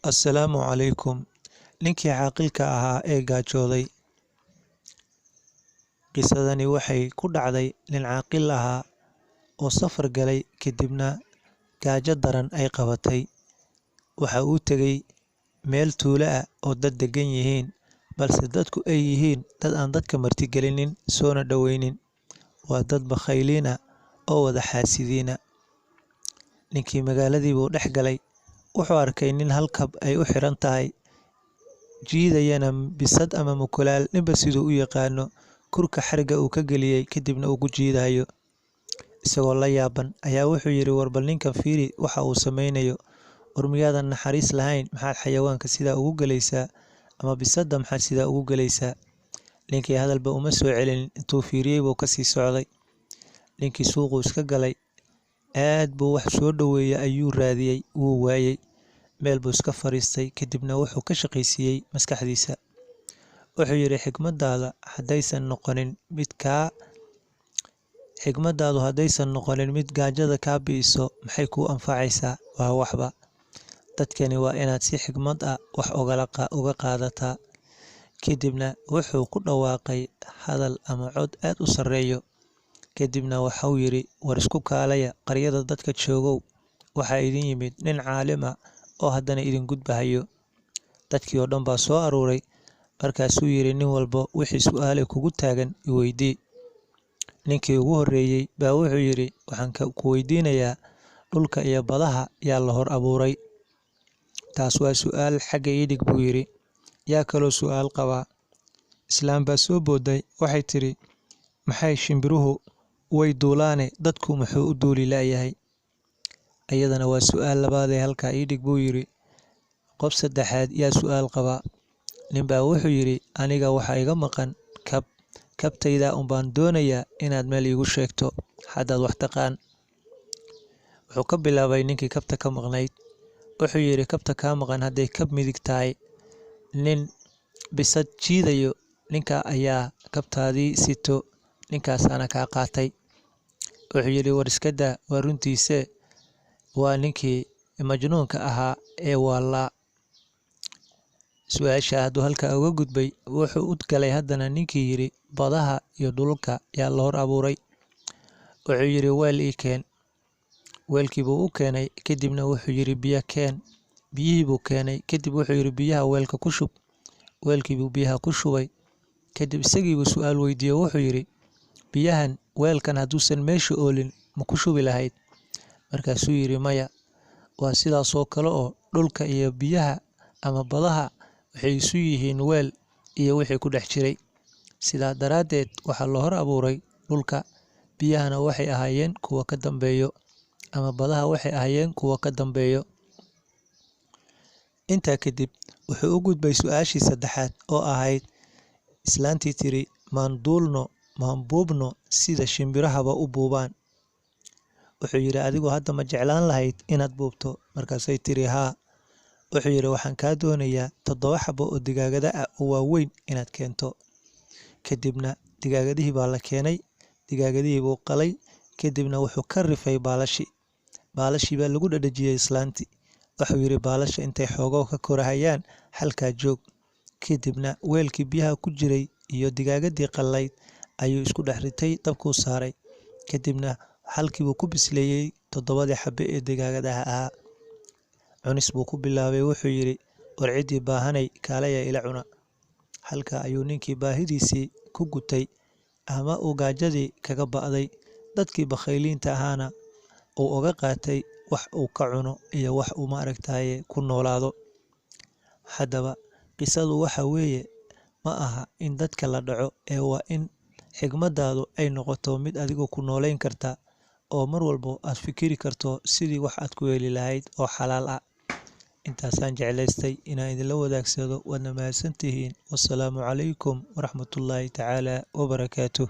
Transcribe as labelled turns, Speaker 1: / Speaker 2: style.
Speaker 1: Assalaamu calaykum. Ninkii caaqilka ahaa ee gaajooday. Qisadani waxay ku dhacday nin caaqil ahaa oo safar galay kadibna gaajo daran ay qabatay. Waxa uu tegay meel tuulo ah oo dad degan yihiin, balse dadku ay yihiin dad aan dadka martigelinin soona dhoweynin. Waa dad bakhayliin ah oo wada xaasidiina. Ninkii magaaladii buu dhex galay. Wuxuu arkay nin halkab ay u xiran tahay, jiidayana bisad ama mukulaal ninba siduu u yaqaano, kurka xariga uu ka geliyay kadibna uu ku jiidayo. Isagoo la yaaban ayaa wuxuu yidhi, war bal ninkan fiiri waxa uu sameynayo. War miyaadan naxariis lahayn? Maxaad xayawaanka sidaa ugu galaysaa? Ama bisadda maxaad sidaa ugu galaysaa? Ninkii hadalba uma soo celin, intuu fiiriyey buu kasii socday. Ninkii suuquu iska galay, aad buu wax soo dhoweeya ayuu raadiyey, wuu waayey. Meel buu iska fariistay kadibna wuxuu ka shaqaysiiyey maskaxdiisa. Wuxuu yidhi, xigmadaadu haddaysan noqonin mid gaajada kaa bi'iso, maxay kuu anfacaysaa? Waa waxba. Dadkani waa inaad si xigmad ah wax uga qaadataa. Kadibna wuxuu ku dhawaaqay hadal ama cod aad u sarreeyo. Kadibna waxau yidhi, war isku kaalaya qaryada dadka joogow. Waxaa idin yimid nin caalim ah oo haddana idin gudbahayo. Dadkii oo dhan baa soo aruuray. Markaasuu yidhi, nin walba wixii su'aale kugu taagan i weydii. Ninkii ugu horreeyey baa wuxuu yidhi, waxaan ku weydiinayaa, dhulka iyo badaha yaa la hor abuuray? Taas waa su'aal xagga ii dhig buu yidhi. Yaa kaloo su'aal qabaa? Islaam baa soo booday, waxay tidhi, maxay shimbiruhu way duulaane dadku muxuu u duuli la'yahay? Iyadana waa su'aal labaadee halkaa ii dhig buu yidhi. Qof saddexaad yaa su'aal qabaa? Ninbaa wuxuu yidhi, aniga waxaa iga maqan kab. Kabtayda unbaan doonayaa inaad meel iigu sheegto haddaad wax taqaan. Wuxuu ka bilaabay ninkii kabta ka maqnayd. Wuxuu yidhi, kabta kaa maqan hadday kab midig tahay, nin bisad jiidayo, ninka ayaa kabtaadii sito, ninkaasaana kaa qaatay. Wuxuu yidhi, war iska daa, waa runtiise. Waa ninkii majnuunka ahaa ee waalaa. Su'aasha hadduu halkaa uga gudbay, wuxuu u galay haddana ninkii yidhi, badaha iyo dhulka yaa la hor abuuray? Wuxuu yidhi, weel ii keen. Weelkii buu u keenay, kadibna wuxuu yidhi, biyo keen. Biyihii buu keenay, kadib wuxuu yidhi, biyaha weelka ku shub. Weelkii buu biyaha ku shubay. Kadib isagiibuu su'aal weydiiyey, wuxuu yidhi, biyahan weelkan hadduusan meesha oolin ma ku shubi lahayd? Markaasuu yidhi, maya. Waa sidaasoo kale oo dhulka iyo biyaha ama badaha waxay isu yihiin weel iyo wixii ku dhex jiray. Sidaa daraaddeed waxaa la hor abuuray dhulka, biyahana waxay ahaayeen kuwa ka dambeeyo, ama badaha waxay ahaayeen kuwa ka dambeeyo. Intaa kadib wuxuu u gudbay su'aashii saddexaad oo ahayd, islaantii tiri, maan buubno sida shimbirahaba u buubaan? Wuxuu yidhi, adigu hadda ma jeclaan lahayd inaad buubto? Markaasay tiri, haa. Wuxuu yidhi, waxaan kaa doonayaa 7 xabo oo digaagada ah oo waaweyn inaad keento. Kadibna digaagadihii baa la keenay. Digaagadihii buu qalay. Kadibna wuxuu ka rifay baalashii. Baalashii baa lagu dhadhajiyey islaantii. Wuxuu yidhi, baalasha intay xoogaw ka korahayaan halkaa joog. Kadibna weelkii biyaha ku jiray iyo digaagadii qallayd ayuu isku dhex ritay, dabkuu saaray. Kadibna halkii buu ku bisleeyey 7 xabbe ee digaagadaha ahaa. Cunis buu ku bilaabay. Wuxuu yidhi, war ciddii baahanay kaalaya ila cuna. Halkaa ayuu ninkii baahidiisii ku gutay, ama uu gaajadii kaga ba'day. Dadkii bakhayliinta ahaana uu uga qaatay wax uu ka cuno iyo wax uu maaragtaye ku noolaado. Haddaba qisadu waxa weeye, ma aha in dadka la dhaco, ee waa in xigmadaadu ay noqoto mid adigu ku noolayn karta, oo mar walbo aad fikiri karto sidii wax aad ku heli lahayd oo xalaal ah. Intaasaan jeclaystay inaan idinla wadaagsado. Waadna mahadsantihiin. Wassalaamu calaykum waraxmatullaahi tacaala wabarakaatuh.